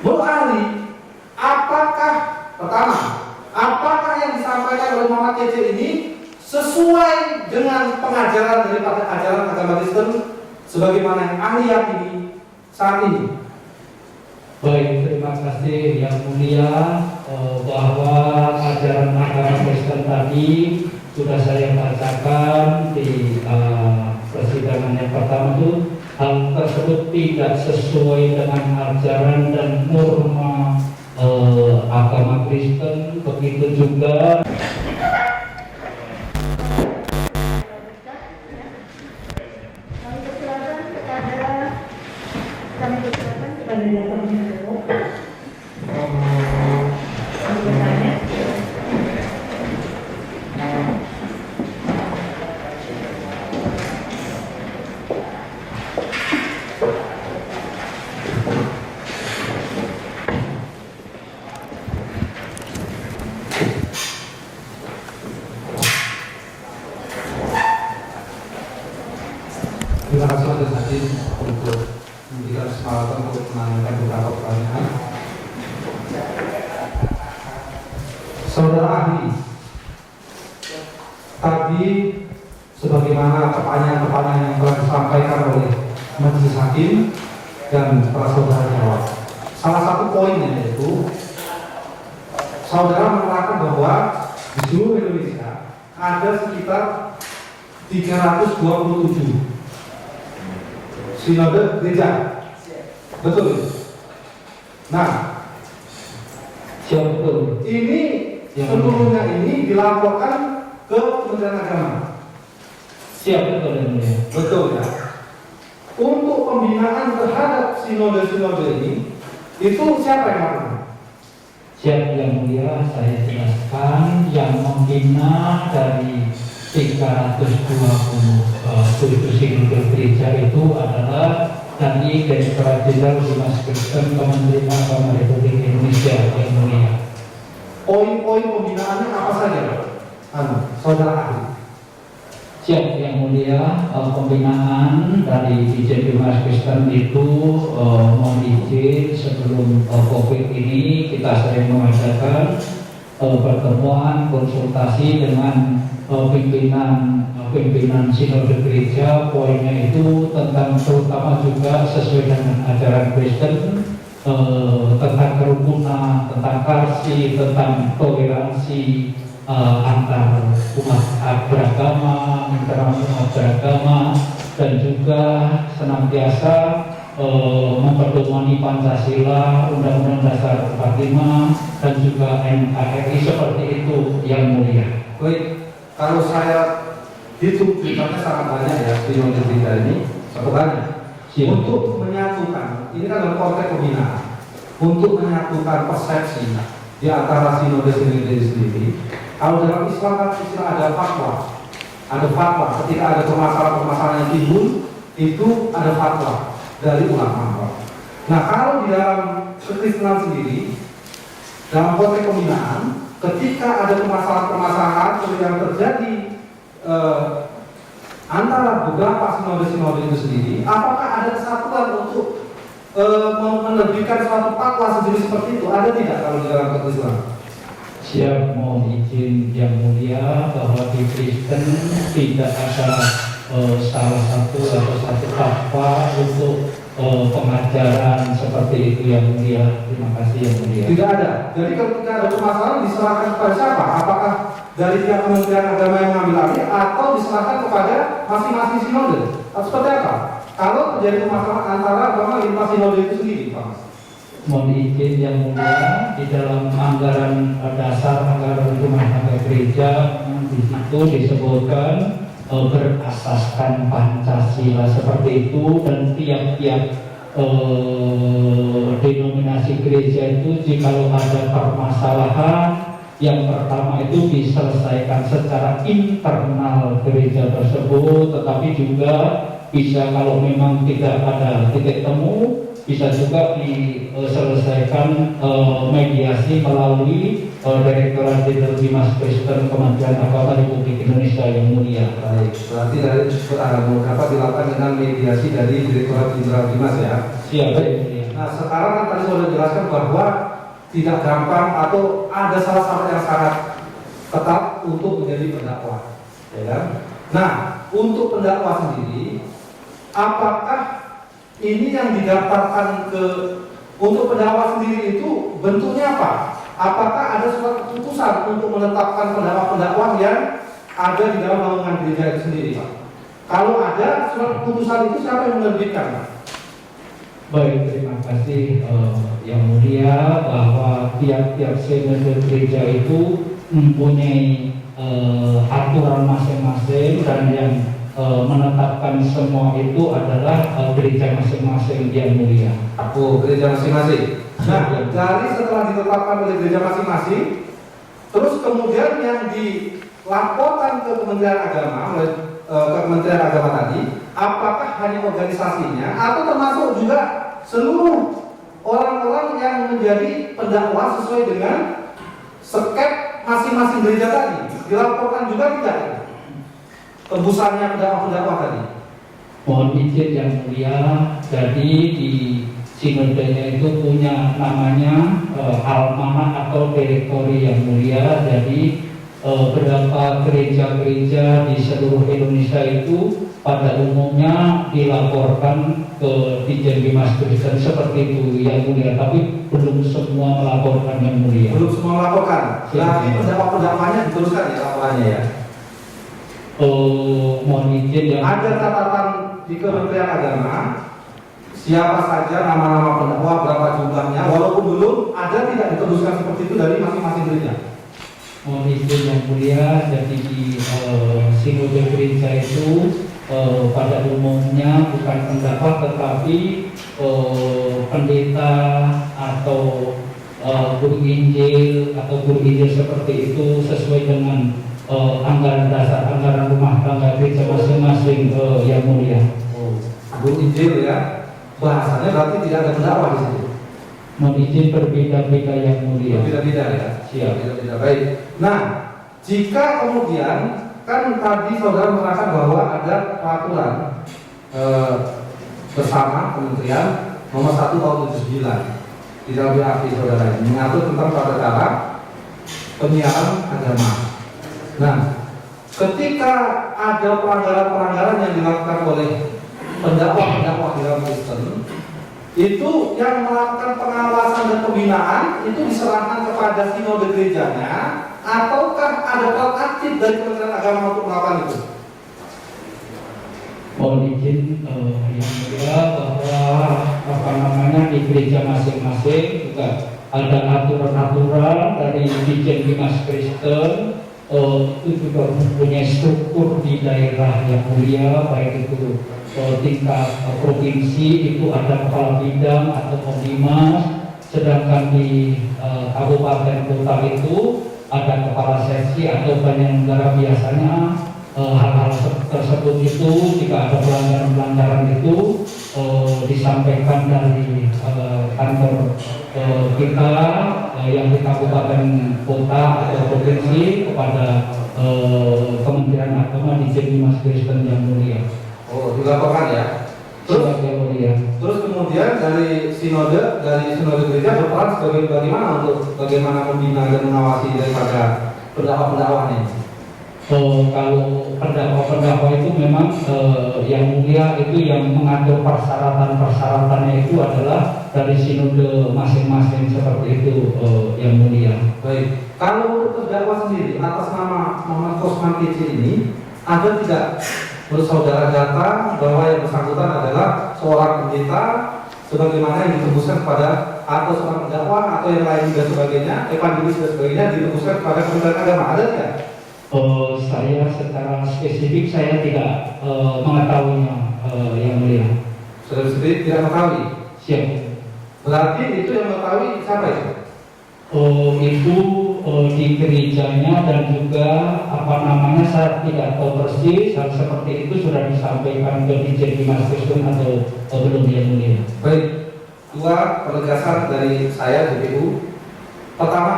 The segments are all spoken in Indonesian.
Menurut ahli, apakah pertama, apakah yang disampaikan oleh Muhammad YC ini sesuai dengan pengajaran daripada ajaran agama Kristen sebagaimana yang ahli yakini saat ini? Baik, terima kasih Yang Mulia, bahwa ajaran agama Kristen tadi sudah saya bacakan di persidangan yang pertama itu. Hal tersebut tidak sesuai dengan ajaran dan norma agama Kristen. Begitu juga Terima kasih Majelis Hakim untuk memberikan kesempatan untuk menanyakan beberapa pertanyaan. Saudara ahli, tadi sebagaimana pertanyaan-pertanyaan yang telah disampaikan oleh Majelis Hakim dan para saudara jawab. Salah satu poinnya yaitu saudara mengatakan bahwa di seluruh Indonesia ada sekitar 327 sinode gereja, betul? Nah, siap betul. Ini seluruhnya ini dilaporkan ke Kementerian Agama. Siap betul Yang Mulia. Betul ya. Untuk pembinaan terhadap sinode-sinode ini, itu siapa yang melakukan? Siap Yang Mulia, saya jelaskan. Yang membina dari 327 sinode gereja itu adalah dari Direktorat Jenderal Bimas Kristen Kementerian Agama Republik Indonesia. Yang Mulia, Poin-poin pembinaannya apa saja, saudara ahli? siap Yang Mulia, pembinaan dari Dijen Bimas Kristen itu mohon izin sebelum COVID ini kita sering mengadakan pertemuan konsultasi dengan pimpinan sinode gereja. Poinnya itu tentang terutama juga sesuai dengan ajaran Kristen, tentang kerukunan, tentang kasih, tentang toleransi antar umat beragama, umat beragama, dan juga senantiasa memperdomani Pancasila, Undang-Undang Dasar 45, dan juga NKRI seperti itu Yang Mulia. Baik, kalau saya hitung misalnya sangat banyak ya sinode gereja ini, sebenarnya untuk menyatukan, ini kan dalam konteks pembinaan, untuk menyatukan persepsi di antara sinode-sinode sendiri. Kalau dalam Islam kan istilah ada fatwa, ketika ada permasalahan-permasalahan yang timbul, itu ada fatwa dari ulama. Nah, kalau di dalam kekristenan sendiri, dalam konteks pembinaan, ketika ada permasalahan-permasalahan yang terjadi antara beberapa sinode-sinode itu sendiri, apakah ada kesatuan untuk menerbitkan suatu fatwa sendiri seperti itu? Ada tidak kalau di dalam kekristenan? Siap, mohon izin Yang Mulia, bahwa di Kristen tidak ada salah satu atau satu fatwa untuk pengajaran seperti itu Yang Mulia. Terima kasih Yang Mulia. Tidak ada. Jadi ketika ada permasalahan diserahkan kepada siapa? Apakah dari pihak Kementerian Agama yang mengambil alih atau diserahkan kepada masing-masing sinode? Atau seperti apa? Kalau terjadi permasalahan antara agama lintas sinode itu sendiri, Pak. Mohon izin Yang Mulia, di dalam anggaran dasar anggaran rumah tangga gereja di situ disebutkan berasaskan Pancasila seperti itu, dan tiap-tiap denominasi gereja itu jikalau ada permasalahan, yang pertama itu diselesaikan secara internal gereja tersebut, tetapi juga bisa kalau memang tidak ada titik temu, bisa juga diselesaikan mediasi melalui Direktorat Jenderal Bimas Kristen Kementerian Agama Republik Indonesia. Yang Mulia. Baik, berarti dari beberapa dilakukan dengan mediasi dari Direktorat Jenderal Bimas ya. Siap. Nah, sekarang kan tadi sudah jelaskan bahwa tidak gampang atau ada syarat-syarat yang sangat ketat untuk menjadi pendakwa, ya kan? Nah, untuk pendakwa sendiri, apakah ini yang didaftarkan ke untuk pendakwa sendiri itu bentuknya apa? Apakah ada surat keputusan untuk menetapkan pendakwa-pendakwa yang ada di dalam naungan gereja itu sendiri, Pak? Kalau ada surat keputusan itu siapa yang menerbitkan, Pak? Baik, terima kasih Yang Mulia, bahwa tiap-tiap sinode gereja itu mempunyai aturan masing-masing, dan yang menetapkan semua itu adalah gereja masing-masing, Yang Mulia. Gereja masing-masing. Nah, dari setelah ditetapkan oleh gereja masing-masing, terus kemudian yang dilaporkan ke Kementerian Agama, ke Kementerian Agama tadi, apakah hanya organisasinya atau termasuk juga seluruh orang-orang yang menjadi pendakwa sesuai dengan skep masing-masing gereja tadi dilaporkan juga tidak tembusannya pendakwa-pendakwa tadi? Mohon izin Yang Mulia, jadi di sinodenya itu punya namanya almanah atau direktori, Yang Mulia. Jadi beberapa gereja-gereja di seluruh Indonesia itu pada umumnya dilaporkan ke Dijen Bimas Kristen seperti itu, Yang Mulia. Tapi belum semua melaporkan, Yang Mulia. Belum semua melaporkan. Berarti pendakwa-pendakwanya diteruskan ya laporannya ya? Mohon izin ya. Ada catatan di Kementerian Agama siapa saja nama-nama pendakwa, berapa jumlahnya, walaupun belum ada, tidak diteruskan seperti itu dari masing-masing gereja? Mohon izin Yang Mulia, jadi di sinode gereja itu pada umumnya bukan pendakwa tetapi pendeta atau guru Injil seperti itu, sesuai dengan anggaran dasar, anggaran rumah tangga gereja masing-masing, Yang Mulia. Guru Injil ya, bahasanya berarti tidak ada pendakwa di situ. Mohon izin berbeda-beda, Yang Mulia. Berbeda-beda ya. Siap. Berbeda-beda. Baik. Nah, jika kemudian kan tadi saudara menerangkan bahwa ada peraturan bersama Kementerian nomor 1 tahun 79 di dalam BAP saudara ini mengatur tentang tata cara penyiaran agama. Nah, ketika ada pelanggaran-pelanggaran yang dilakukan oleh pendakwa-pendakwa di dalam Kristen, itu yang melakukan pengawasan dan pembinaan itu diserahkan kepada sinode gerejanya, ataukah ada peran aktif dari Kementerian Agama untuk melakukan itu? Mohon izin Yang Mulia, bahwa di gereja masing-masing juga ada aturan-aturan dari Dijen Bimas Kristen. Itu juga mempunyai struktur di daerah, Yang Mulia, baik itu tingkat provinsi itu ada kepala bidang atau pembimas, sedangkan di kabupaten kota itu ada kepala seksi atau penyelenggara. Biasanya hal-hal tersebut itu jika ada pelanggaran-pelanggaran itu disampaikan dari kantor kita yang di kabupaten kota atau provinsi kepada Kementerian Agama di Bimas Kristen, Yang Mulia. Oh, dilaporkan ya. Terus, Yang Mulia. Terus kemudian dari sinode gereja berperan sebagai bagaimana untuk bagaimana membina dan mengawasi daripada pendakwa-pendakwa ini? Kalau pendakwa-pendakwa itu memang Yang Mulia itu yang mengatur persyaratan-persyaratannya itu adalah dari sinode masing-masing seperti itu, Yang Mulia. Baik. Kalau untuk terdakwa sendiri atas nama Muhammad Kosman PC ini, ada tidak menurut saudara data bahwa yang bersangkutan adalah seorang pendeta sebagaimana yang ditembuskan kepada atau seorang pendakwa atau yang lain dan sebagainya, evangelis dan sebagainya ditembuskan kepada Kementerian Agama, ada tidak? Saya secara spesifik saya tidak mengetahuinya, Yang Mulia. Saudara sendiri tidak mengetahui? Siap. Berarti itu yang mengetahui siapa itu? Itu di gerejanya, dan juga saya tidak tahu persis. Hal seperti itu sudah disampaikan ke Dijen Bimas Kristen atau belum, Yang Mulia. Baik, dua penegasan dari saya JPU. Pertama,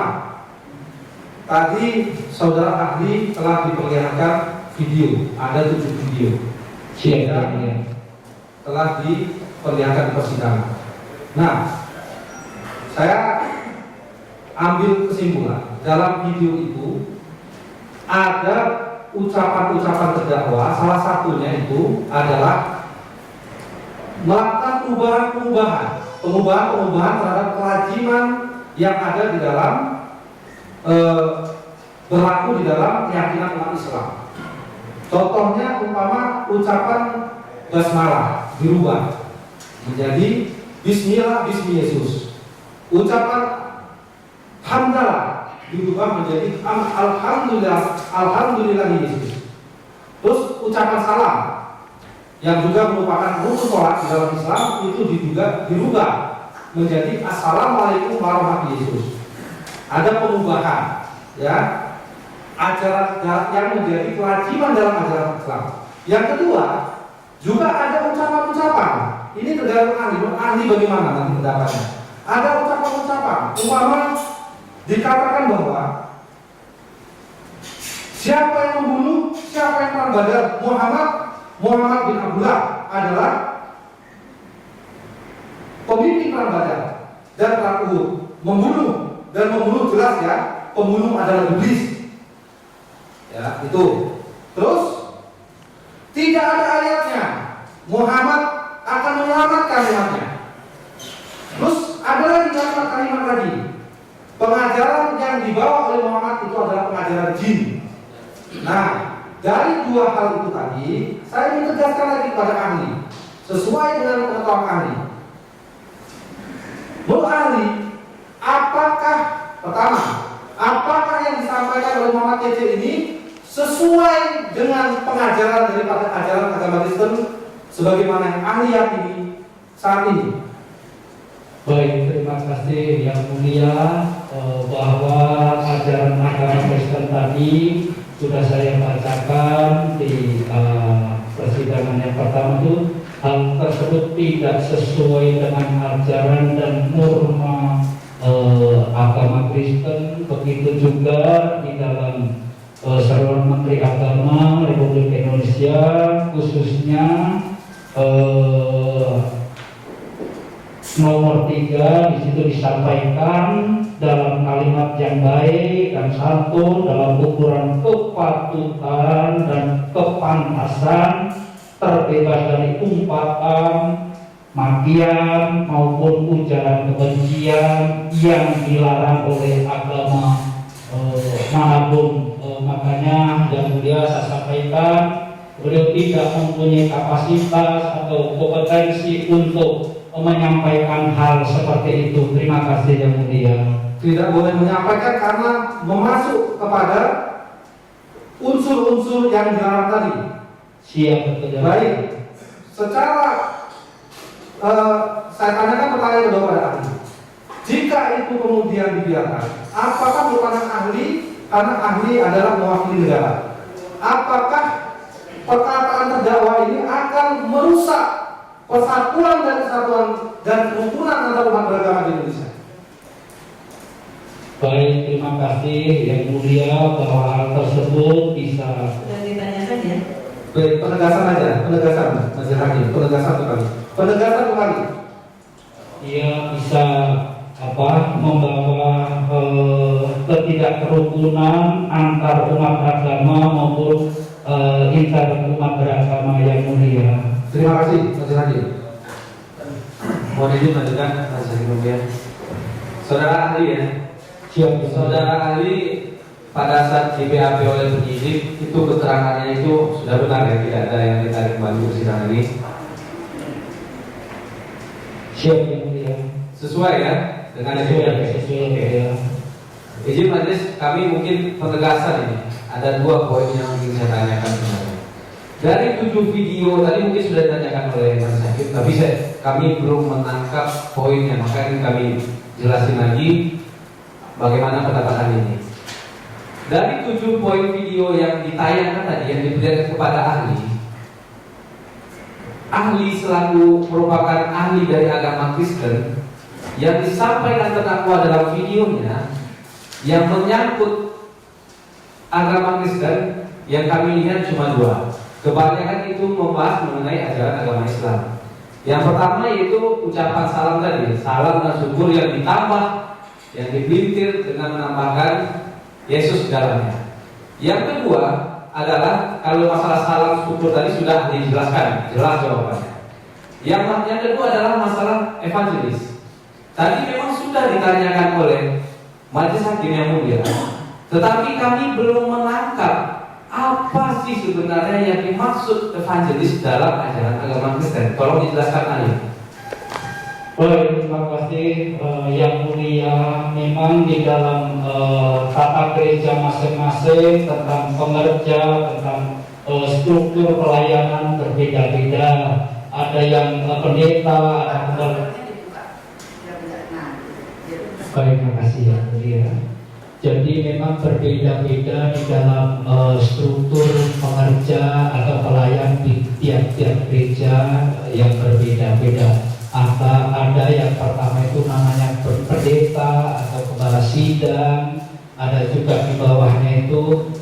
tadi saudara ahli telah diperlihatkan video, ada 7 video. Siap, Yang Mulia. Telah diperlihatkan di persidangan. Nah, saya ambil kesimpulan dalam video itu ada ucapan-ucapan terdakwa, salah satunya itu adalah melakukan pengubahan terhadap kelaziman yang ada di dalam berlaku di dalam keyakinan umat Islam. Contohnya umpama ucapan basmalah dirubah menjadi Bismillah Bismi Yesus. Ucapan hamdalah dirubah menjadi Alhamdulillah Alhamdulillah Yesus. Terus ucapan salam yang juga merupakan rukun sholat di dalam Islam itu juga dirubah menjadi Assalamualaikum warahmatullahi Yesus. Ada pengubahan, ya, ajaran yang menjadi kewajiban dalam ajaran Islam. Yang kedua, juga ada ucapan-ucapan. Ini tergantung ahli bagaimana nanti pendapatnya. Ada ucapan-ucapan, umpama dikatakan bahwa siapa yang membunuh, siapa yang perang Badar, Muhammad bin Abdullah adalah pemimpin perang Badar dan perang Uhud. Membunuh jelas ya, pembunuh adalah iblis. Ya, itu. Terus tidak ada ayatnya Muhammad akan menyelamatkan umatnya. Terus ada lagi kalimat tadi, pengajaran yang dibawa oleh Muhammad itu adalah pengajaran jin. Nah, dari dua hal itu tadi, saya ingin tegaskan lagi kepada ahli, sesuai dengan pengetahuan ahli. Menurut ahli, apakah yang disampaikan oleh Muhammad Cece ini sesuai dengan pengajaran daripada ajaran agama Kristen sebagaimana yang ahli yakini saat ini? Baik, terima kasih yang mulia, bahwa ajaran agama Kristen tadi sudah saya bacakan di persidangan yang pertama itu. Hal tersebut tidak sesuai dengan ajaran dan norma agama Kristen. Begitu juga di dalam seruan Menteri Agama Republik Indonesia, khususnya nomor 3, di situ disampaikan dalam kalimat yang baik dan santun, dalam ukuran kepatutan dan kepantasan, terbebas dari umpatan, makian maupun ujaran kebencian yang dilarang oleh agama manapun. Makanya yang mulia saya sampaikan, beliau tidak mempunyai kapasitas atau kompetensi untuk menyampaikan hal seperti itu. Terima kasih yang mulia. Tidak boleh menyampaikan karena memasuk kepada unsur-unsur yang dilarang tadi. Siap, betul. Baik, secara saya tanyakan pertanyaan kedua pada ahli. Jika itu kemudian dibiarkan, apakah merupakan ahli karena ahli adalah mewakili negara? Apakah perkataan terdakwa ini akan merusak persatuan dan kesatuan dan kerukunan antar umat beragama di Indonesia? Baik, terima kasih yang mulia bahwa hal tersebut bisa sudah ditanyakan ya. Baik, penegasan aja, penegasan Majelis Hakim, penegasan kembali. Ia bisa membawa ketidakkerukunan antar umat agama maupun inter umat beragama yang mulia. Terima kasih Majelis Hakim. Mohon izin lanjutkan Majelis Hakim mulia. Saudara ahli ya. Siap, Saudara ahli, pada saat di BAP oleh penyidik itu keterangannya itu sudah benar ya, tidak ada yang ditarik kembali persidangan ini. Siap yang mulia. Sesuai ya dengan yang Sesuai ya. Izin majelis, kami mungkin penegasan ini. Ada dua poin yang ingin saya tanyakan sebenarnya. Dari 7 video tadi mungkin sudah ditanyakan oleh Mas Hakim, tapi kami belum menangkap poinnya, maka ini kami jelasin lagi bagaimana pendapat ini. Dari 7 poin video yang ditayangkan tadi, yang diberikan kepada ahli selaku merupakan ahli dari agama Kristen, yang disampaikan terdakwa dalam videonya yang menyangkut agama Kristen, yang kami lihat cuma 2. Kebanyakan itu membahas mengenai ajaran agama Islam. Yang pertama yaitu ucapan salam tadi, salam dan syukur yang ditambah, yang dipelintir dengan menambahkan Yesus dalamnya. Yang kedua adalah kalau masalah salam syukur tadi sudah dijelaskan, jelas jawabannya. Yang kedua adalah masalah evangelis. Tadi memang sudah ditanyakan oleh majelis hakim yang mulia, tetapi kami belum menangkap apa sih sebenarnya yang dimaksud evangelis dalam ajaran agama Kristen. Tolong dijelaskan Ali. Baik, terima kasih yang mulia. Memang di dalam tata gereja masing-masing tentang pengerja, tentang struktur pelayanan berbeda-beda. Ada yang pendeta, ada baik, terima kasih yang mulia. Jadi memang berbeda-beda di dalam struktur pengerja atau pelayan di tiap-tiap gereja yang berbeda-beda. Ada yang pertama itu namanya pendeta atau kepala sidang, ada juga di bawahnya itu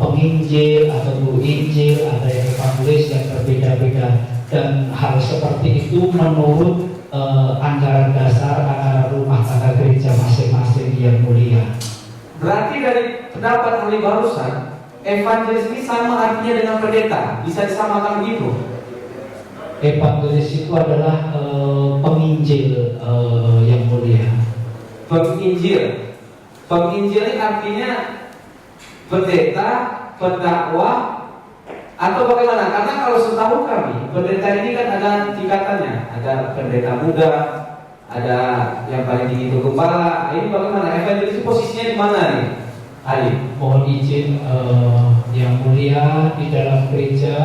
penginjil atau guru injil, ada yang evangelis yang berbeda-beda. Dan hal seperti itu menurut anggaran dasar rumah tangga gereja masing-masing yang mulia. Berarti dari pendapat ahli barusan, evangelis ini sama artinya dengan pendeta, bisa disamakan begitu? Evangelis itu adalah penginjil yang mulia. Penginjil, penginjil ini artinya pendeta, pendakwah, atau bagaimana? Karena kalau setahu kami, pendeta ini kan ada tingkatannya, ada pendeta muda, ada yang paling tinggi itu kepala. Ini bagaimana? Evangelis itu posisinya di mana nih, Ali? Mohon izin yang mulia, di dalam gereja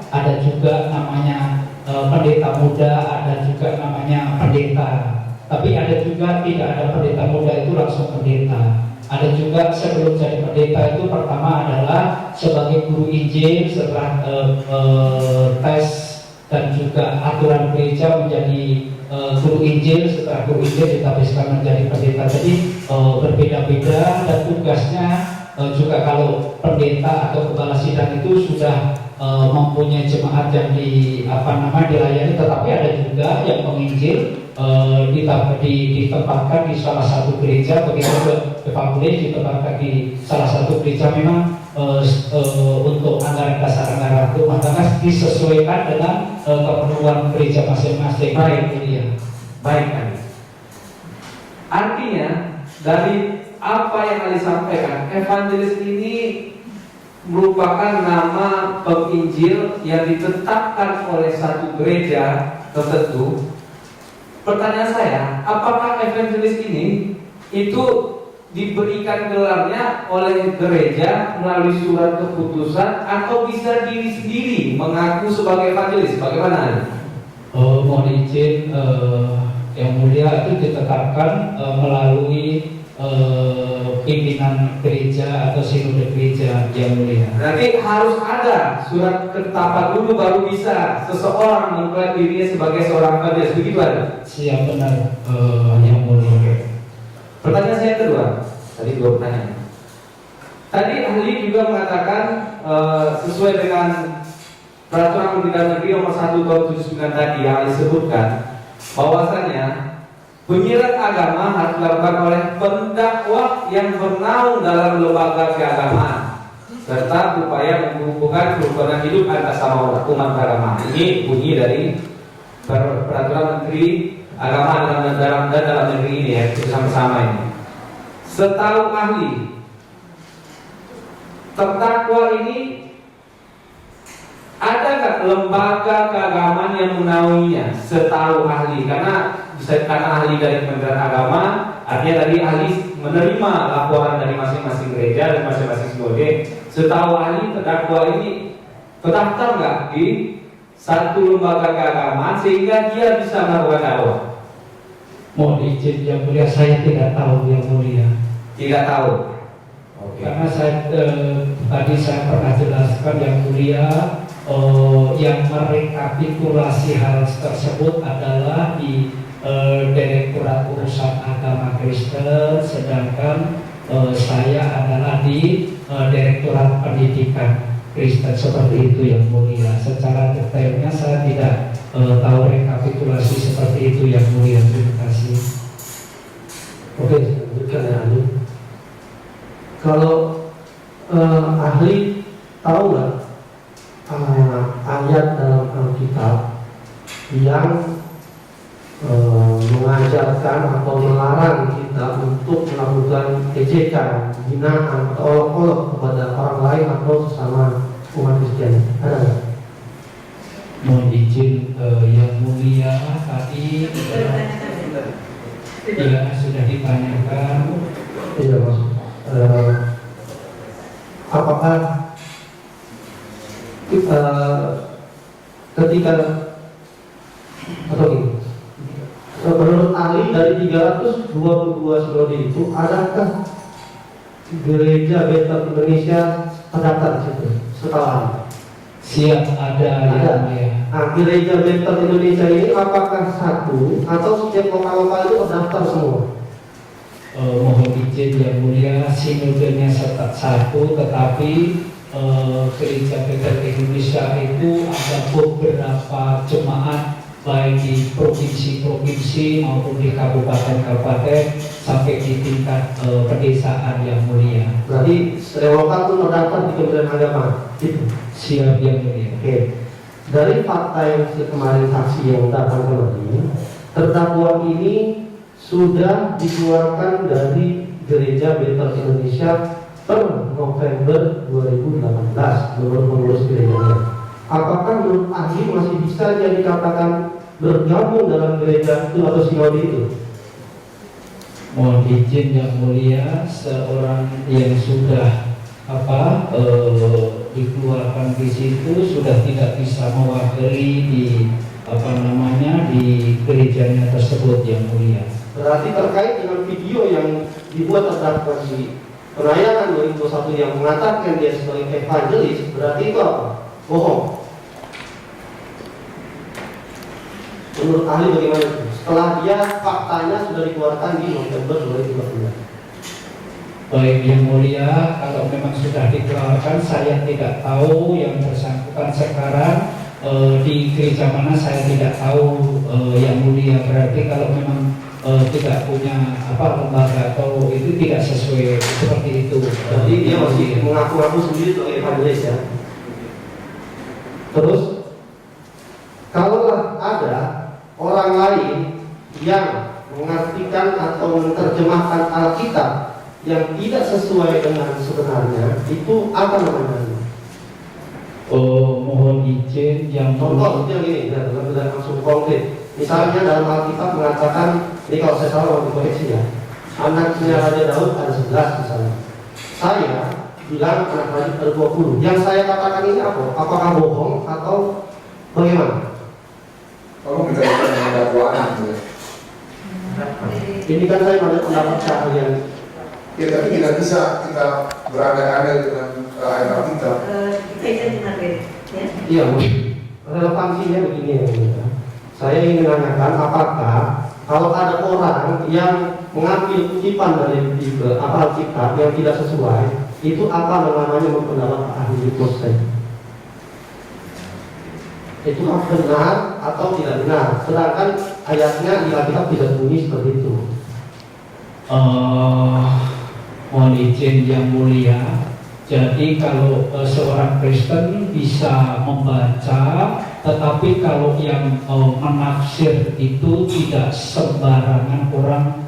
ada juga namanya pendeta muda, ada juga namanya pendeta. Tapi ada juga tidak ada pendeta muda itu langsung pendeta. Ada juga sebelum jadi pendeta itu pertama adalah sebagai guru injil, setelah tes dan juga aturan gereja menjadi guru injil, setelah guru injil ditabiskan menjadi pendeta. Jadi berbeda-beda dan tugasnya juga kalau pendeta atau kepala sidang itu sudah mempunyai jemaat yang dilayani, tetapi ada juga yang menginjil ditempatkan di salah satu gereja, begitu evangelis ditempatkan di salah satu gereja. Memang untuk anggaran dasar anggaran rumah tangga disesuaikan dengan keperluan gereja masing-masing. Baik, ya. Baik, Ali. Artinya dari apa yang Ali sampaikan, evangelis ini merupakan nama penginjil yang ditetapkan oleh satu gereja tertentu. Pertanyaan saya, apakah evangelis ini itu diberikan gelarnya oleh gereja melalui surat keputusan atau bisa diri sendiri mengaku sebagai evangelis? Bagaimana? Mohon izin yang mulia, itu ditetapkan melalui pimpinan gereja atau sinode gereja yang mulia. Berarti harus ada surat ketetapan dulu baru bisa seseorang mengklaim dirinya sebagai seorang evangelis, begitu ada? Siap, benar yang mulia. Pertanyaan saya kedua, tadi dua pertanyaan. Tadi ahli juga mengatakan sesuai dengan peraturan Menteri Negeri nomor 1 tahun 79 tadi yang disebutkan bahwasanya penyiaran agama harus dilakukan oleh pendakwah yang bernaung dalam lembaga keagamaan serta berupaya menghubungkan kerukunan hidup antar sama umat beragama. Ini bunyi dari peraturan Menteri Agama dalam negeri ini ya, bersama-sama ini. Setahu ahli, terdakwa ini ada nggak lembaga keagamaan yang menaunginya? Setahu ahli, karena ahli dari Kementerian Agama, artinya tadi ahli menerima laporan dari masing-masing gereja dan masing-masing sinode. Setahu ahli, terdakwa ini terdaftar nggak di satu lembaga keagamaan sehingga dia bisa melakukan dakwah? Mohon izin yang mulia, saya tidak tahu yang mulia. Tidak tahu. Oke. Karena tadi saya pernah jelaskan yang mulia, yang merekapitulasi hal tersebut adalah di Direktorat Urusan Agama Kristen, sedangkan saya adalah di Direktorat Pendidikan Kristen. Seperti itu yang mulia. Secara detailnya saya tidak tahu rekapitulasi seperti itu yang mulia. Terima kasih. Oke, saya lanjutkan ya ahli. Kalau ahli tahu nggak ayat dalam Alkitab yang mengajarkan atau melarang kita untuk melakukan ejekan, hinaan atau olok-olok kepada orang lain atau sesama umat Kristen? Ada nggak? Mohon izin yang mulia tadi ya sudah ditanyakan. Iya mas. Apakah ketika atau ini menurut ahli dari 322 sinode itu adakah gereja Bethel Indonesia terdaftar di situ setelah? Siap, ada yang mulia. Nah, gereja Bethel Indonesia ini apakah satu atau setiap lokal-lokal itu terdaftar semua? Mohon izin yang mulia, sinodenya satu, tetapi gereja Bethel Indonesia itu ada beberapa jemaat baik di provinsi-provinsi maupun di kabupaten-kabupaten sampai di tingkat pedesaan yang mulia. Berarti setiap lokal itu terdaftar di Kementerian Agama. Gitu. Siap yang mulia. Oke. Dari fakta yang kemarin saksi yang datang kemarin, terdakwa ini sudah dikeluarkan dari gereja Bethel Indonesia per November 2018 menurut pengurus gerejanya. Apakah menurut ahli masih bisa dia dikatakan bergabung dalam gereja itu atau sinode itu? Mohon izin yang mulia, seorang yang sudah dikeluarkan di situ sudah tidak bisa mewakili di di gerejanya tersebut yang mulia. Berarti terkait dengan video yang dibuat terdakwa di penayangan 2021 yang mengatakan dia sebagai evangelis, berarti itu apa? Bohong. Menurut ahli bagaimana itu? Setelah dia faktanya sudah dikeluarkan di November 2022. Baik yang mulia, kalau memang sudah dikeluarkan, saya tidak tahu yang bersangkutan sekarang di gereja mana, saya tidak tahu yang mulia. Berarti kalau memang tidak punya lembaga atau itu tidak sesuai seperti itu. Berarti dia masih mengaku-ngaku sendiri sebagai evangelis ya. Terus kalau ada orang lain yang mengartikan atau menerjemahkan Alkitab yang tidak sesuai dengan sebenarnya, itu apa namanya? Mohon izin yang Contoh yang ini, dalam langsung konkret. Misalnya dalam Alkitab mengatakan, ini kalau saya salah mau dikoreksi ya, anaknya Raja Daud ada 11 misalnya. Saya bilang anak Raja ada 20. Yang saya katakan ini apa? Apakah bohong atau bagaimana? Kalau menceritakan dengan dakwaan gitu ya. Ini kan saya pada pendapat keahlian. Ya, tapi tidak bisa kita berandai-andai dengan ayat Alkitab. Iya, Bu. Relevansinya begini ya. Saya ingin menanyakan apakah kalau ada orang yang mengambil kutipan dari Bible apa Alkitab yang tidak sesuai, itu apa namanya menurut ahli proses? Itu benar atau tidak benar? Sedangkan ayatnya di Alkitab tidak bunyi seperti itu. Mohon izin yang mulia. Jadi kalau seorang Kristen bisa membaca, tetapi kalau yang menafsir itu tidak sembarangan orang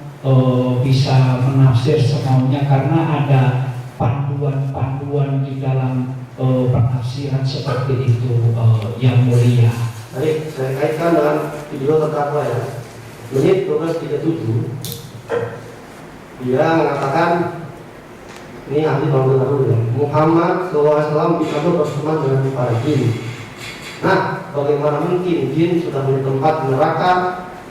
bisa menafsir semaunya, karena ada panduan-panduan di dalam penafsiran seperti itu yang mulia. Baik, saya kaitkan dengan video terdakwa ya. Menit 12:37 dia mengatakan, ini ahli bangun dahulu ya, Muhammad SAW bisa berteman dengan para jin. Nah, bagaimana mungkin jin sudah di tempat neraka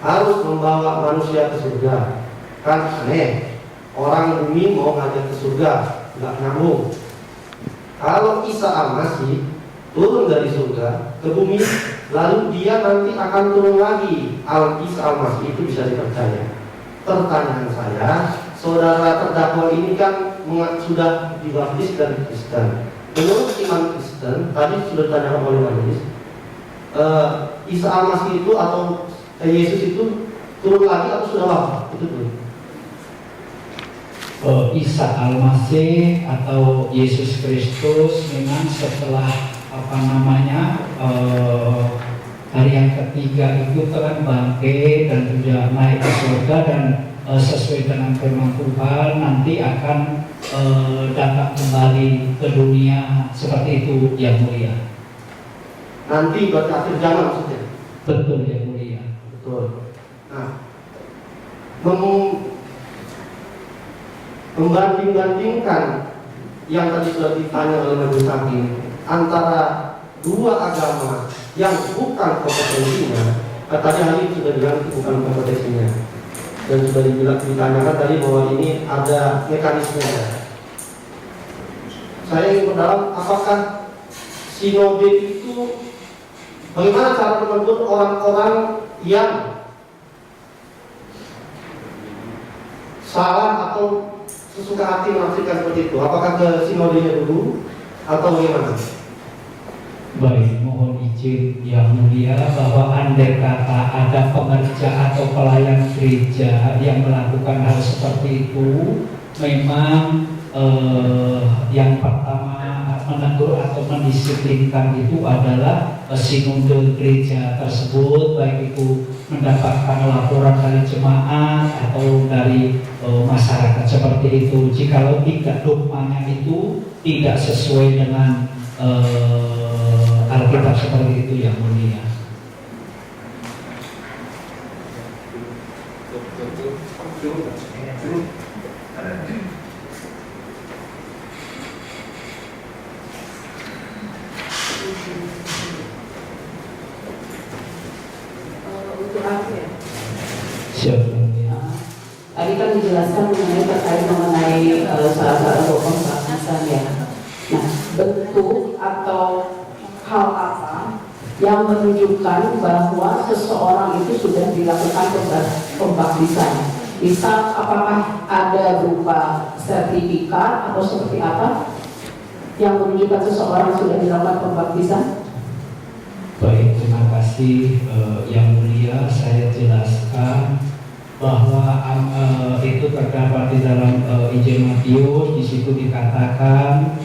harus membawa manusia ke surga? Kan aneh. Orang bumi mau ngajak ke surga, nggak nyambung. Kalau Isa Al-Masih turun dari surga ke bumi, lalu dia nanti akan turun lagi. Isa Al-Masih itu bisa dipercaya. Pertanyaan saya, saudara terdakwa ini kan sudah dibaptis dari Kristen. Menurut iman Kristen, tadi sudah ditanyakan oleh majelis, Isa Al-Masih itu atau Yesus itu turun lagi atau sudah wafat? Itu dulu. Isa Al-Masih atau Yesus Kristus memang setelah hari yang ketiga itu telah bangkit dan juga naik ke surga, dan sesuai dengan firman Tuhan nanti akan datang kembali ke dunia seperti itu yang mulia. Nanti berarti akhir zaman maksudnya. Betul yang mulia. Betul. Nah, membanding-bandingkan yang tadi sudah ditanya oleh Majelis Hakim antara dua agama yang bukan kompetensinya, tadi hari sudah bilang itu bukan kompetensinya, dan sudah ditanyakan tadi bahwa ini ada mekanismenya. Saya ingin mendalam apakah sinode itu, bagaimana cara menentukan orang-orang yang salah atau sesuka hati menafsirkan seperti itu? Apakah ke sinodenya dulu atau bagaimana? Baik, mohon izin yang mulia bahwa andai kata ada pengerja atau pelayan gereja yang melakukan hal seperti itu, memang yang pertama menegur atau mendisiplinkan itu adalah sinode gereja tersebut, baik itu mendapatkan laporan dari jemaat atau dari masyarakat seperti itu. Jikalau tidak dogmanya itu tidak sesuai dengan Alkitab seperti itu yang mulia. Untuk aku ya. Siap. Tadi kan dijelaskan mengenai salah satu pembahasan ya. Nah, bentuk atau hal apa yang menunjukkan bahwa seseorang itu sudah dilakukan pembaptisan? Misal, apakah ada berupa sertifikat atau seperti apa yang menunjukkan seseorang sudah dilakukan pembaptisan? Baik, terima kasih yang mulia. Saya jelaskan bahwa itu terdapat di dalam Injil Matius. Di situ dikatakan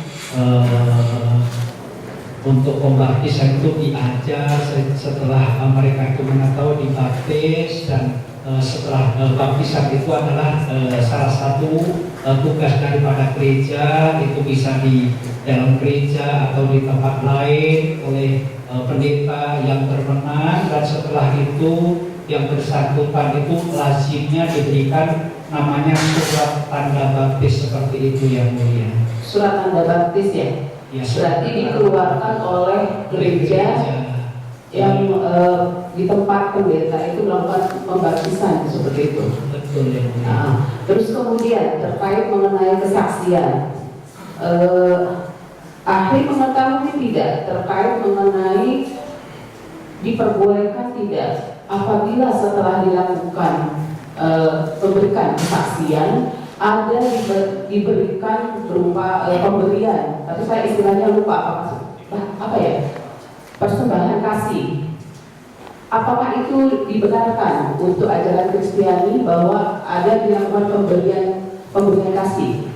untuk pembaptisan itu diajar setelah mereka itu mengetahui dibaptis, dan setelah baptisan itu adalah salah satu tugas daripada gereja. Itu bisa di dalam gereja atau di tempat lain oleh pendeta yang berwenang, dan setelah itu yang bersangkutan itu lazimnya diberikan namanya surat tanda baptis seperti itu yang mulia. Surat tanda baptis ya? Ya, berarti dikeluarkan oleh gereja yang di tempat pendeta itu melakukan pembaptisan seperti itu. Betul ya. Nah, terus kemudian terkait mengenai kesaksian, ahli mengetahui tidak terkait mengenai diperbolehkan tidak apabila setelah dilakukan memberikan kesaksian ada diberikan berupa pemberian, tapi saya istilahnya lupa apa ya, persembahan kasih. Apakah itu dibenarkan untuk ajaran Kristiani bahwa ada dilakukan pemberian kasih,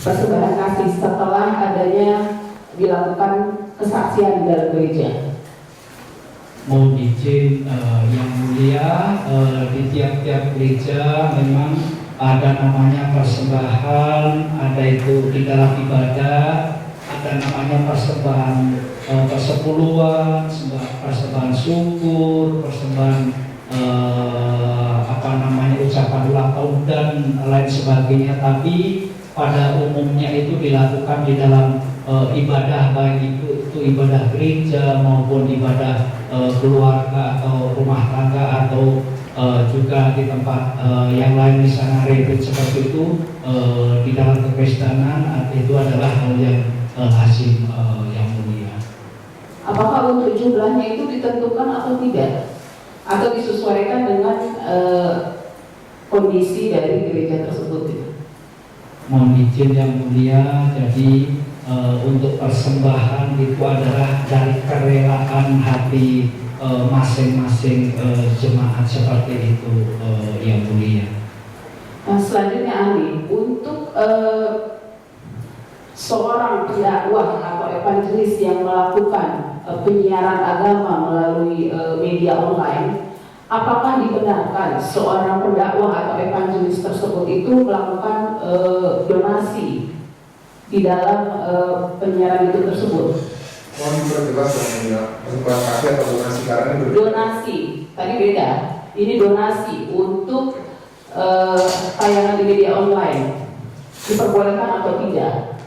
persembahan kasih setelah adanya dilakukan kesaksian di dalam gereja? Mohon izin yang mulia, di tiap-tiap gereja memang ada namanya persembahan, ada itu di dalam ibadah, ada namanya persembahan persepuluhan, persembahan syukur, persembahan ucapan ulang tahun dan lain sebagainya. Tapi pada umumnya itu dilakukan di dalam ibadah, baik itu ibadah gereja maupun ibadah keluarga atau rumah tangga, atau juga di tempat yang lain, misalnya retreat seperti itu. Di dalam kekristenan itu adalah hal yang lazim yang mulia. Apakah untuk jumlahnya itu ditentukan atau tidak, atau disesuaikan dengan kondisi dari gereja tersebut? Mohon izin yang mulia, jadi untuk persembahan itu adalah dari kerelaan hati masing-masing jemaat seperti itu, yang mulia. Nah, selanjutnya ahli, untuk seorang pendakwah atau evangelis yang melakukan penyiaran agama melalui media online, apakah dibenarkan seorang pendakwah atau evangelis tersebut itu melakukan donasi di dalam penyiaran itu tersebut? Mohon diperjelas ya, persembahan kasih atau donasi karena ini berbeda. Donasi, tadi beda. Ini donasi untuk tayangan di media online, diperbolehkan atau tidak?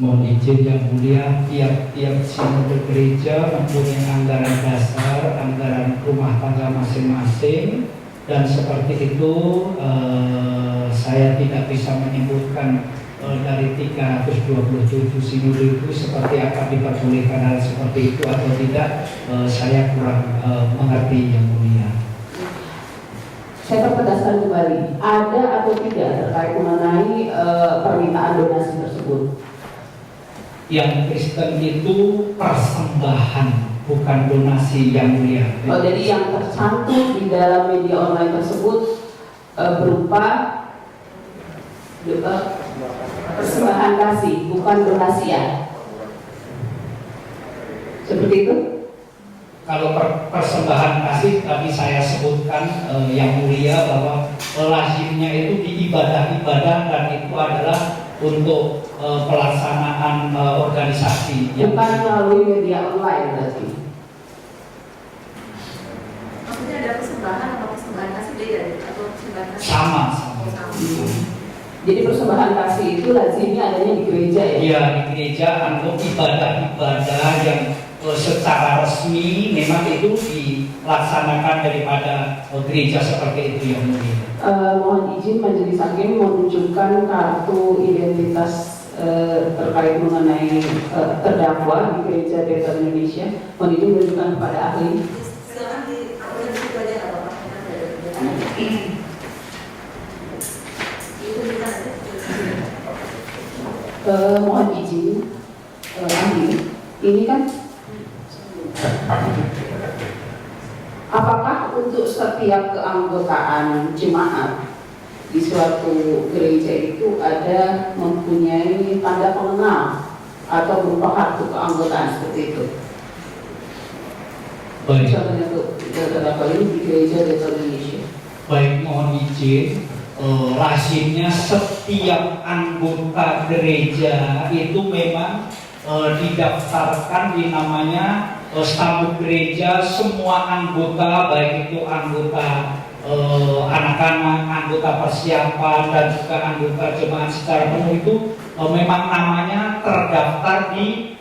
Mohon izin yang mulia, tiap-tiap sinode gereja mempunyai anggaran dasar, anggaran rumah tangga masing-masing, dan seperti itu saya tidak bisa menyebutkan dari 327 sinode itu seperti apa diperbolehkan hal seperti itu atau tidak, saya kurang mengerti yang mulia. Saya pertegaskan kembali, ada atau tidak terkait mengenai permintaan donasi tersebut? Yang Kristen itu persembahan, bukan donasi yang mulia. Oh, jadi yang tercantum di dalam media online tersebut berupa persembahan kasih, bukan donasi ya? Seperti itu? Kalau persembahan kasih tadi saya sebutkan yang mulia bahwa lazimnya itu di ibadah-ibadah dan itu adalah untuk pelaksanaan organisasi. Bukan melalui media online berarti? Maksudnya ada persembahan atau persembahan kasih beda atau persembahan kasih? Sama. Jadi persembahan kasih itu lazimnya adanya di gereja ya? Iya, di gereja untuk ibadah-ibadah yang secara resmi memang itu dilaksanakan daripada gereja seperti itu yang mulia. Mohon izin majelis hakim menunjukkan kartu identitas terkait mengenai terdakwa di gereja Bethel Indonesia. Mohon izin menunjukkan kepada ahli. Silakan di situ aja nggak apa-apa. Itu kita Mohon izin ahli. Ini kan apakah untuk setiap keanggotaan jemaat di suatu gereja itu ada mempunyai tanda pengenal atau berupa kartu keanggotaan seperti itu? Baik. Contohnya untuk terdakwa ini di gereja Bethel Indonesia. Baik, mohon izin. Lazimnya setiap anggota gereja itu memang didaftarkan di namanya stambuk gereja. Semua anggota, baik itu anggota anak-anak, anggota persiapan dan juga anggota jemaat secara penuh itu memang namanya terdaftar di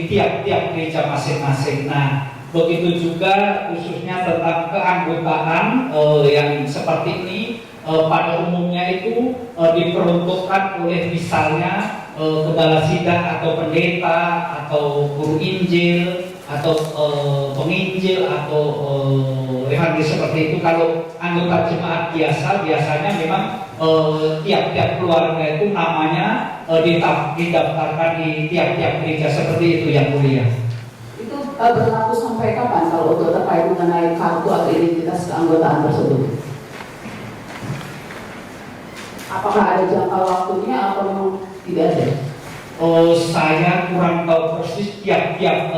tiap-tiap gereja masing-masing. Nah, begitu juga khususnya tentang keanggotaan yang seperti ini pada umumnya itu diperuntukkan oleh misalnya kepala sidang atau pendeta atau guru Injil atau penginjil atau evangelis seperti itu. Kalau anggota jemaat biasanya memang tiap-tiap keluarga itu namanya didaftarkan di tiap-tiap gereja seperti itu yang mulia. Itu berlaku sampai kapan kalau untuk terkait mengenai kartu atau identitas keanggotaan tersebut? Apakah ada jangka waktunya atau memang tidak ada? Saya kurang tahu persis tiap-tiap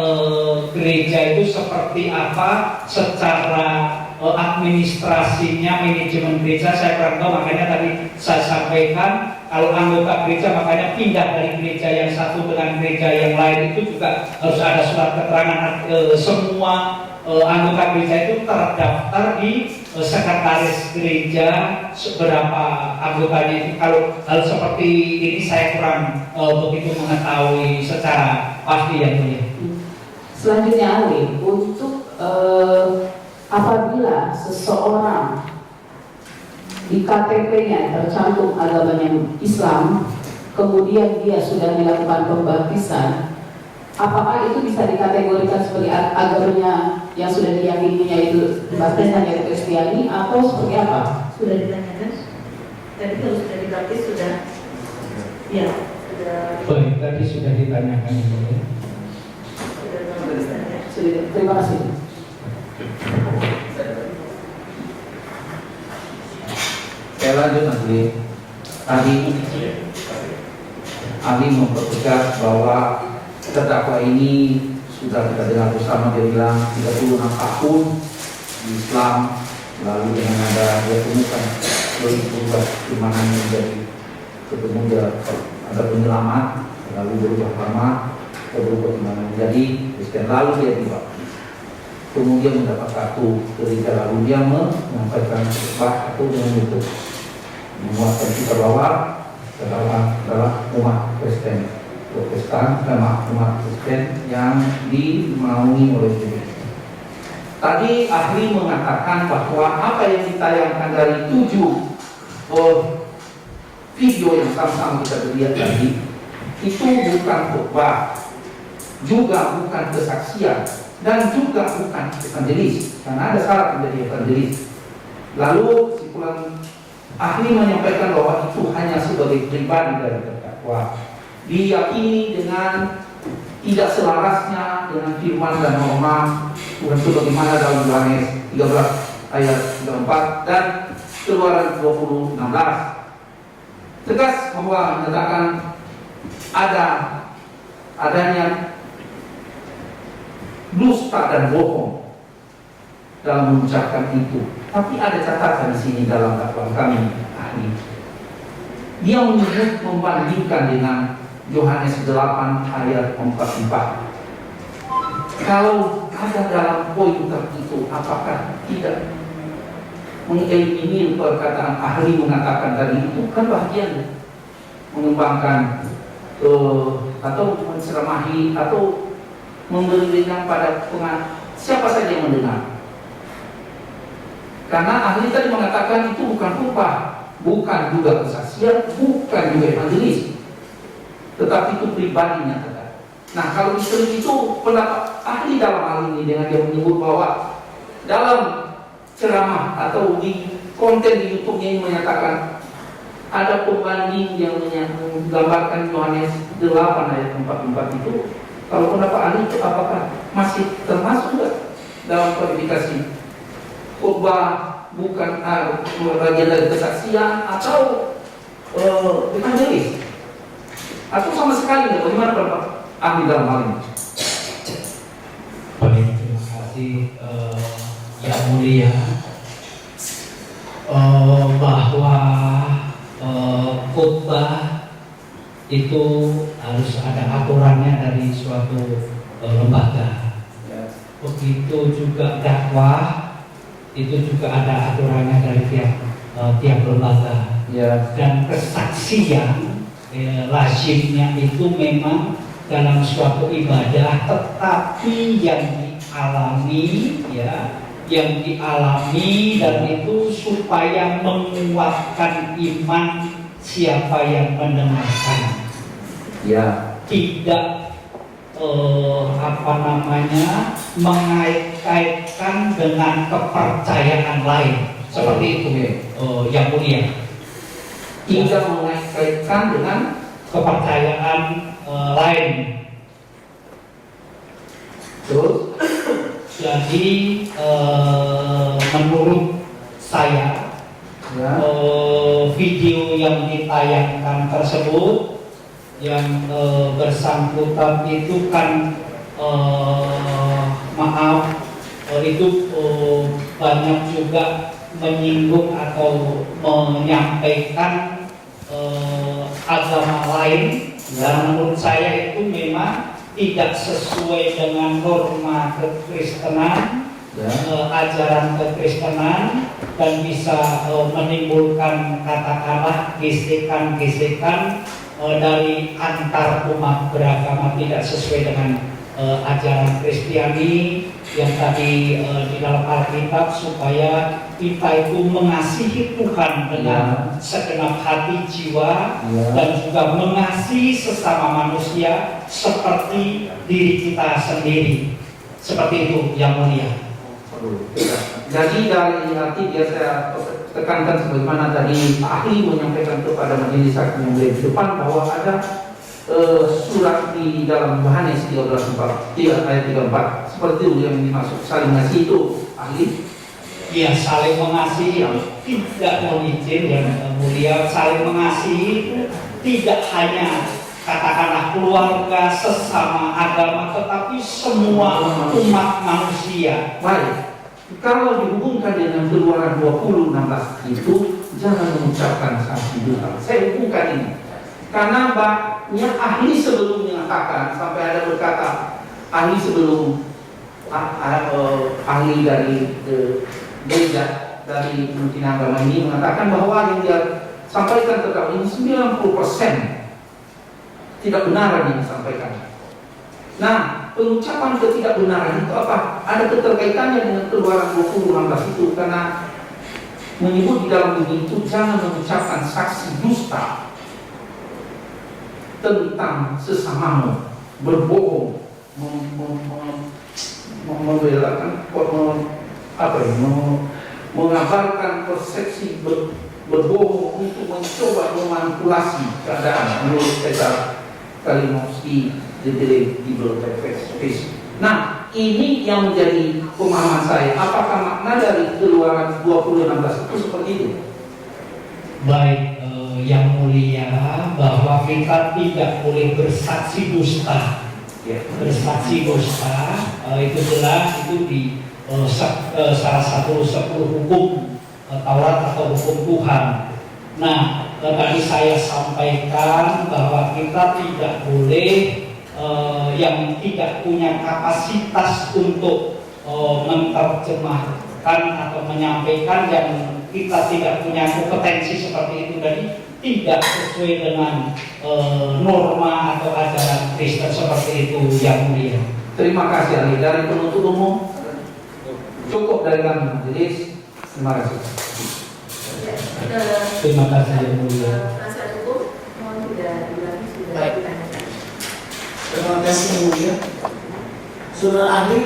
gereja itu seperti apa secara administrasinya, manajemen gereja saya kurang tahu. Makanya tadi saya sampaikan kalau anggota gereja makanya pindah dari gereja yang satu dengan gereja yang lain itu juga harus ada surat keterangan. Semua anggota gereja itu terdaftar di sekretaris gereja seberapa anggotanya itu. Kalau hal seperti ini saya kurang begitu mengetahui secara pasti yang mulia. Selanjutnya ahli, untuk apabila seseorang di KTP-nya tercantum agamanya Islam, kemudian dia sudah dilakukan pembaptisan, apakah itu bisa dikategorikan sebagai agamanya yang sudah diyakininya itu baptisan yaitu Kristiani atau seperti apa? sudah ditanyakan. Tadi kalau sudah dibaptis sudah, ya Baik, tadi sudah ditanyakan ini. Terima kasih. Saya lanjut nanti. Tadi ahli mempertegas bahwa terdakwa ini sudah kita dengar bersama, dia bilang 36 tahun di Islam, lalu dengan ada dia temukan berubah gimana menjadi ketemu dia ada penyelamat, lalu berubah lama berubah gimana menjadi Kristen, lalu dia tiba kemudian mendapat kartu ketika lalu dia menyampaikan khutbah atau menutup menguatkan kita bahwa adalah umat Kristen Protestan, umat Kristen yang dinaungi oleh Tuhan. Tadi ahli mengatakan bahwa apa yang ditayangkan dari 7 video yang sama-sama kita lihat tadi itu bukan khotbah, juga bukan kesaksian, dan juga bukan evangelis, karena ada syarat menjadi evangelis. Lalu kesimpulan ahli menyampaikan bahwa itu hanya sebagai pribadi dari terdakwa, diyakini dengan tidak selarasnya dengan firman dan norma Tuhan sebagaimana dalam Yohanes 13 ayat 34 dan Keluaran 20:16. Tegas bahwa menyatakan adanya dusta dan bohong dalam mengucapkan itu. Tapi ada catatan di sini dalam dakwaan kami ahli. Dia menyebut membandingkan dengan Yohanes 8 ayat 44. Kalau ada dalam poin tertentu, apakah tidak mengeliminir perkataan ahli mengatakan tadi itu kan bagian mengembangkan atau menceramahi atau memberi ringan pada siapa saja yang mendengar. Karena ahli tadi mengatakan itu bukan khotbah, bukan juga kesaksian, bukan juga evangelis, tetapi itu pribadinya. Nah, kalau istri itu pendapat ahli dalam hal ini dengan dia menyebut bahwa dalam ceramah atau di konten di YouTube-nya ini menyatakan ada pembanding yang menggambarkan Yohanes 8 ayat 44 itu. Kalau pendapat ahli itu apakah masih termasuk dalam kualifikasi khotbah, bukan bagian dari kesaksian atau evangelis, atau sama sekali nggak? Bagaimana pendapat ahli dalam hal ini? Baik, terima kasih yang mulia, bahwa khotbah itu harus ada aturannya dari suatu lembaga. Begitu juga dakwah itu juga ada aturannya dari tiap lembaga. Dan kesaksian lazimnya itu memang dalam suatu ibadah, tetapi yang dialami dan itu supaya menguatkan iman siapa yang mendengarkan. Tidak mengait-kaitkan dengan kepercayaan lain, seperti itu yang mulia. Tidak mengait-kaitkan dengan kepercayaan lain. terus. Jadi menurut saya video yang ditayangkan tersebut yang bersangkutan itu kan itu banyak juga menyinggung atau menyampaikan agama lain, dan menurut saya itu memang tidak sesuai dengan norma kekristenan, ajaran kekristenan, dan bisa menimbulkan katakanlah gesekan-gesekan dari antar umat beragama, tidak sesuai dengan ajaran Kristiani yang tadi di dalam Alkitab, supaya kita itu mengasihi Tuhan dengan segenap hati, jiwa, dan juga mengasihi sesama manusia seperti diri kita sendiri. Seperti itu yang mulia. Jadi dari arti biasa saya tekankan sebagaimana tadi ahli menyampaikan kepada majelis hakim yang di depan bahwa ada surat di dalam Yohanes 13 ayat 34 seperti itu yang dimaksud saling mengasihi itu ahli? Ya, saling mengasihi tidak mau izin yang mulia, saling mengasihi itu tidak hanya katakanlah keluarga, sesama agama, tetapi semua umat manusia. Baik, kalau dihubungkan dengan Keluaran 20:16 itu jangan mengucapkan saksi dusta. Saya hubungkan ini karena banyak ahli sebelum mengatakan, sampai ada berkata ahli sebelum ahli dari gereja dari pimpinan agama ini mengatakan bahwa yang dia sampaikan terdakwa ini 90% tidak benar yang disampaikan. Nah, pengucapan ketidakbenaran itu apa? Ada keterkaitannya dengan Keluaran 20:16 itu karena menyebut di dalam ini itu jangan mengucapkan saksi dusta tentang sesamamu, berbohong, membelakan mengabarkan persepsi berbohong untuk mencoba memanipulasi keadaan menurut Peter Kalinowski di Biblioteca. Nah, ini yang menjadi pemahaman saya. Apakah makna dari Keluaran 20:16 itu seperti itu? Baik, yang mulia, bahwa kita tidak boleh bersaksi dusta. Ya. Bersaksi dusta itu jelas itu di salah satu 10 hukum Taurat atau hukum Tuhan. Nah, tadi saya sampaikan bahwa kita tidak boleh yang tidak punya kapasitas untuk menerjemahkan atau menyampaikan yang kita tidak punya kompetensi seperti itu, jadi tidak sesuai dengan norma atau ajaran Kristen seperti itu yang mulia. Terima kasih ahli. Dari penuntut umum cukup dari kami majelis. Terima kasih. Terima kasih yang mulia. Penasihat hukum mohon tidak diulangi, sudah Baik. ditanyakan. Terima kasih yang mulia. Saudara ahli,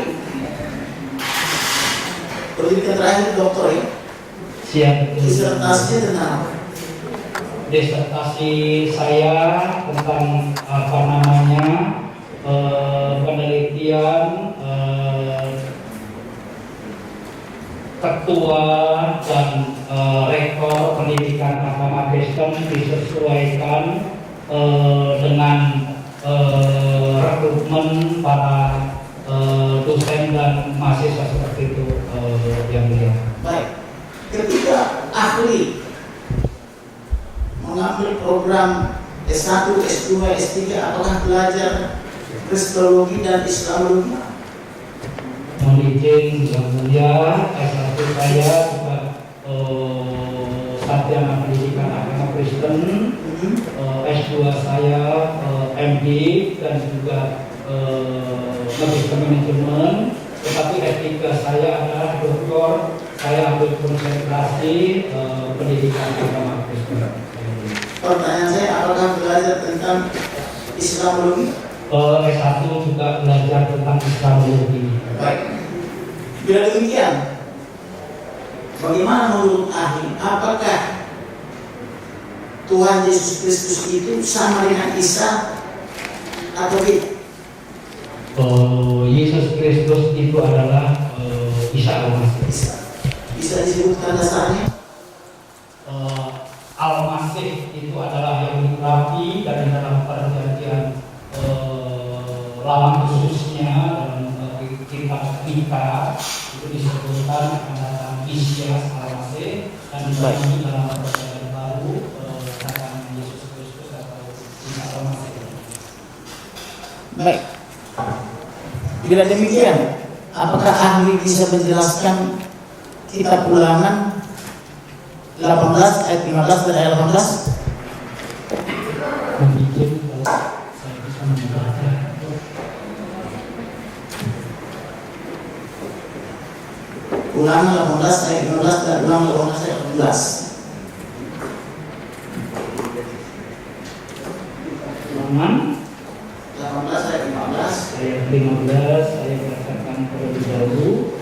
pendidikan terakhir doktor ya. Siap. Disertasinya tentang apa? Disertasi saya tentang apa namanya penelitian ketua dan rektor pendidikan agama Kristen disesuaikan dengan rekrutmen para dosen dan mahasiswa seperti itu yang mulia. Baik. Ketika ahli mengambil program S1, S2, S3, apakah belajar Kristologi dan Islamologi? Mohon izin yang mulia, S1 saya juga sarjana pendidikan agama Kristen, S2 saya MD dan juga magister manajemen, tetapi S3 saya adalah doktor. Saya ambil konsentrasi pendidikan agama Kristen. Pertanyaan saya, apakah belajar tentang Islamologi? S1 juga belajar tentang Islamologi. Baik. Bila demikian, bagaimana menurut ahli? Apakah Tuhan Yesus Kristus itu sama dengan Isa atau tidak? Yesus Kristus itu adalah Isa Al-Masih. Bisa disebutkan dasarnya? Al-Masih itu adalah yang dirapi dan dalam perjanjian lama khususnya dalam kitab kita itu disebutkan akan Mesias Al-Masih, dan di dalam perjanjian baru akan Yesus Kristus atau Isa Al-Masih. Baik. Bila demikian, apakah ahli bisa menjelaskan kitab Ulangan 18 ayat 15 dan ayat 18? Memikir kalau saya bisa membaca. Ulangan 18 ayat 15 dan Ulangan 18 ayat 18. Ulangan 18 ayat 15. ayat 15 saya bacakan terlebih dahulu.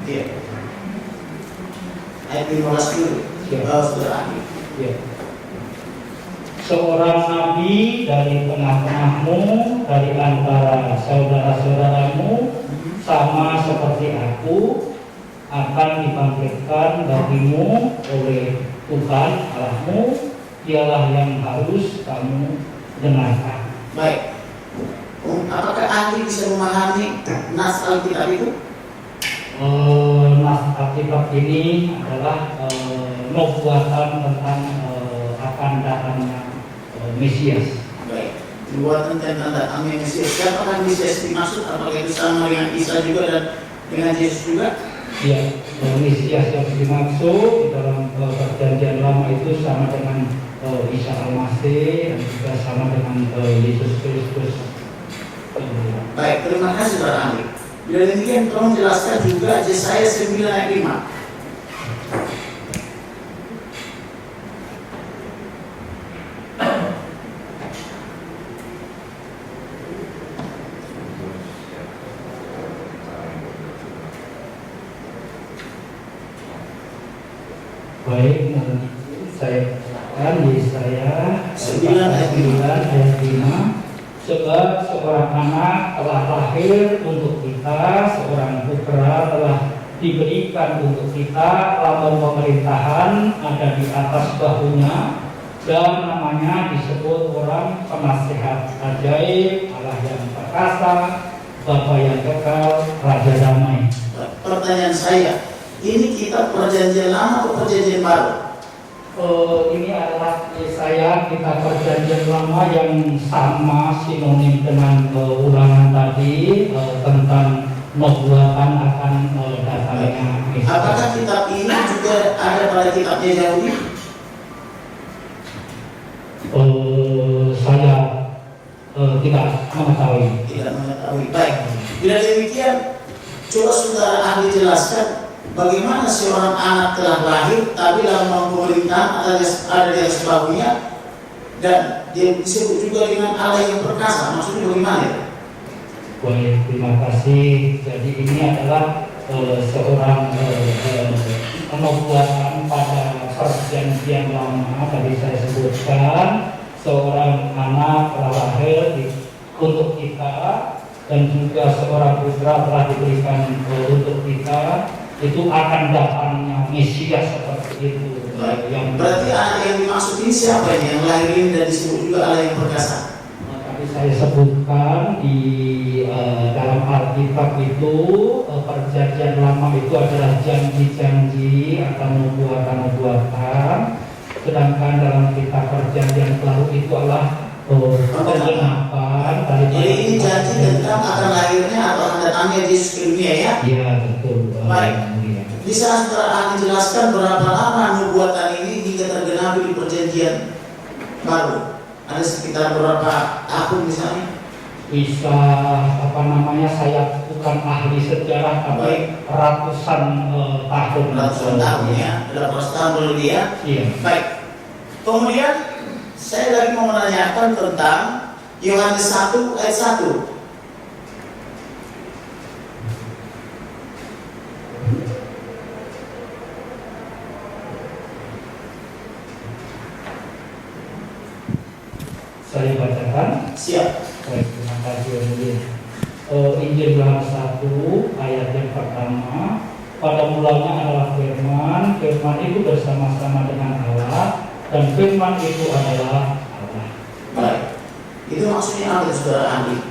Iya. Ayat 15 dulu. Siap. Saudara ahli. Ya. seorang nabi dari tengah-tengahmu, dari antara saudara-saudaramu, sama seperti aku, akan dibangkitkan bagimu oleh Tuhan Allahmu. Dialah yang harus kamu dengarkan. Baik. Apakah ahli bisa memahami nas Alkitab itu? Nas Alkitab ini adalah nubuatan tentang akan datangnya Mesias. Baik. Nubuatan tentang datangnya Mesias. Siapakah Mesias dimaksud? Apakah itu sama dengan Isa juga dan dengan Yesus juga? Ya, Mesias yang dimaksud di dalam perjanjian lama itu sama dengan Isa Al-Masih dan juga sama dengan Yesus Kristus. Baik, terima kasih Pak Ahli. Bila demikian tolong jelaskan juga Yesaya 9 ayat 5. Baik, saya katakan Yesaya 9 ayat 5. Sebab seorang anak telah lahir untuk kita, seorang putra telah diberikan untuk kita, lambang pemerintahan ada di atas bahunya, dan namanya disebut orang penasihat ajaib, Allah yang perkasa, Bapa yang kekal, Raja damai. Pertanyaan saya, ini kitab perjanjian lama atau perjanjian baru? Ini adalah Yesaya kitab perjanjian lama yang sama sinonim dengan ulangan tadi tentang nubuatan akan datangnya Mesias. Apakah kitab ini juga ada pada kitabnya Yahudi? Saya tidak mengetahui. Tidak mengetahui. Baik. Bila demikian, coba saudara ahli jelaskan bagaimana seorang anak telah lahir, tapi lambang pemerintahan ada di atas bahunya, dan dia disebut juga dengan Allah yang perkasa. Maksudnya bagaimana? Baik, terima kasih. Jadi ini adalah seorang nubuatan pada perjanjian lama. Tadi saya sebutkan seorang anak telah lahir untuk kita, dan juga seorang putra telah diberikan untuk kita. Itu akan datangnya Mesias seperti itu. Berarti anak yang dimaksud ini siapa ini? Yang lahir ini dan disebut juga Allah yang perkasa. Tadi saya sebutkan di dalam Alkitab itu perjanjian lama itu adalah janji-janji atau nubuatan-nubuatan, sedangkan dalam kitab perjanjian baru itu adalah penggenapan. Jadi ini janji tentang akan lahirnya atau akan datangnya Yesus ke dunia ya? Iya betul. Baik. Bisa saudara ahli jelaskan berapa lama nubuatan ini hingga tergenapi di perjanjian baru? Ada sekitar berapa tahun misalnya? Bisa saya bukan ahli sejarah tapi ratusan tahun. Ratusan tahun ya, 800 tahun lebih ya. Iya. Baik. Kemudian saya lagi mau menanyakan tentang Yohanes 1 ayat 1. Saya bacakan. Siap. Baik, terima kasih yang mulia. Injil Yohanes 1 ayat yang pertama. Pada mulanya adalah firman, firman itu bersama-sama dengan Allah, dan firman itu adalah Allah. Baik. Itu maksudnya apa saudara ahli?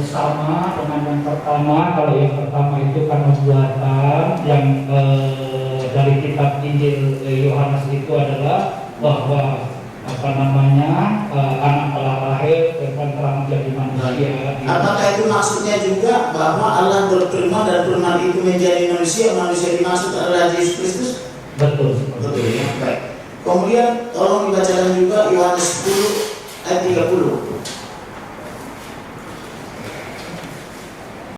Sama dengan yang pertama. Kalau yang pertama itu kan nubuatan yang dari kitab Injil Yohanes itu adalah bahwa anak telah lahir, firman telah menjadi manusia. Apakah itu maksudnya juga bahwa Allah berfirman dan firman itu menjadi manusia, manusia dimaksud adalah Yesus Kristus? Betul. Betul ya. Baik. Kemudian tolong dibacakan